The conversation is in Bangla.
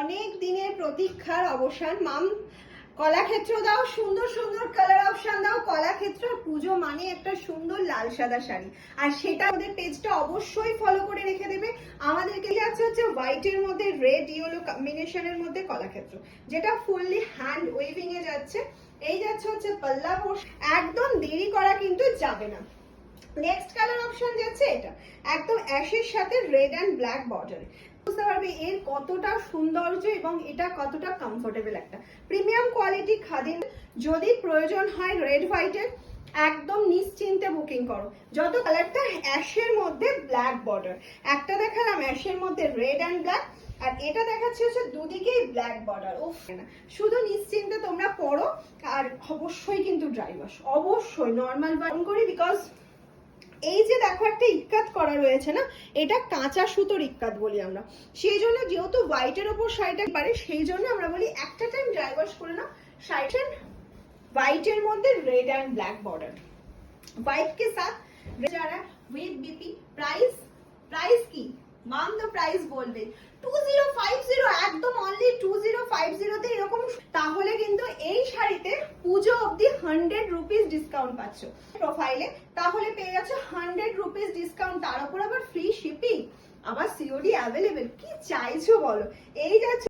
অনেক দিনের প্রতীক্ষার অবসান। মাম কলাক্ষেত্র দাও, সুন্দর সুন্দর কালার অপশন দাও। কলাক্ষেত্র পুজো মানে একটা সুন্দর লাল সাদা শাড়ি, আর সেটা আমাদের পেজটা অবশ্যই ফলো করে রেখে দেবে। আমাদেরকে যাচ্ছে হচ্ছে হোয়াইটের মধ্যে রেড ইয়েলো কম্বিনেশনের মধ্যে কলাক্ষেত্র, যেটা ফুললি হ্যান্ড ওয়েভিং এ যাচ্ছে। এই যাচ্ছে হচ্ছে পাল্লা পোর্শন, একদম দেরি করা কিন্তু যাবে না। নেক্সট কালার অপশন যাচ্ছে এটা একদম অ্যাশের সাথে রেড অ্যান্ড ব্ল্যাক বর্ডার। বুঝতে পারবে এর কতটা সৌন্দর্য এবং এটা কতটা কমফোর্টেবল একটা প্রিমিয়াম কোয়ালিটি খাদিম। যদি প্রয়োজন হয় রেড হোয়াইটের, একদম নিশ্চিন্তে বুকিং করো। যত কালারটা অ্যাশের মধ্যে ব্ল্যাক বর্ডার, একটা দেখালাম অ্যাশের মধ্যে রেড অ্যান্ড ব্ল্যাক, আর এটা দেখাচ্ছে হচ্ছে দুদিকেই ব্ল্যাক বর্ডার। ও না, শুধু নিশ্চিন্তে তোমরা পড়ো। আর অবশ্যই কিন্তু ড্রাই ওয়াশ, অবশ্যই নর্মাল বার্ন করি, বিকজ এই যে দেখো একটা ইক্কাত করা রয়েছে না, এটা কাঁচা সুতোর ইক্কাত বলি আমরা। সেই জন্য যেহেতু হোয়াইটের ওপর শাড়িটা পারে, সেই জন্য আমরা বলি একটা টাইম ড্রাই ওয়াশ করে নাও শাড়িটা। হোয়াইটের মধ্যে red and black border, white के साथ যারা উইথ বিপি। প্রাইস প্রাইস কি মাম তো প্রাইস বলবে 2050, একদম অনলি 2050 তে এরকম। তাহলে কিন্তু এই শাড়িতে পুজো অবধি 100 রুপিস ডিসকাউন্ট পাচ্ছ প্রোফাইলে। তাহলে পেয়ে যাচ্ছে 100 রুপিস ডিসকাউন্ট, তার উপর আবার ফ্রি শিপিং, আবার সিওডি অ্যাভেলেবেল। কি চাইছো বলো? এই যাচ্ছে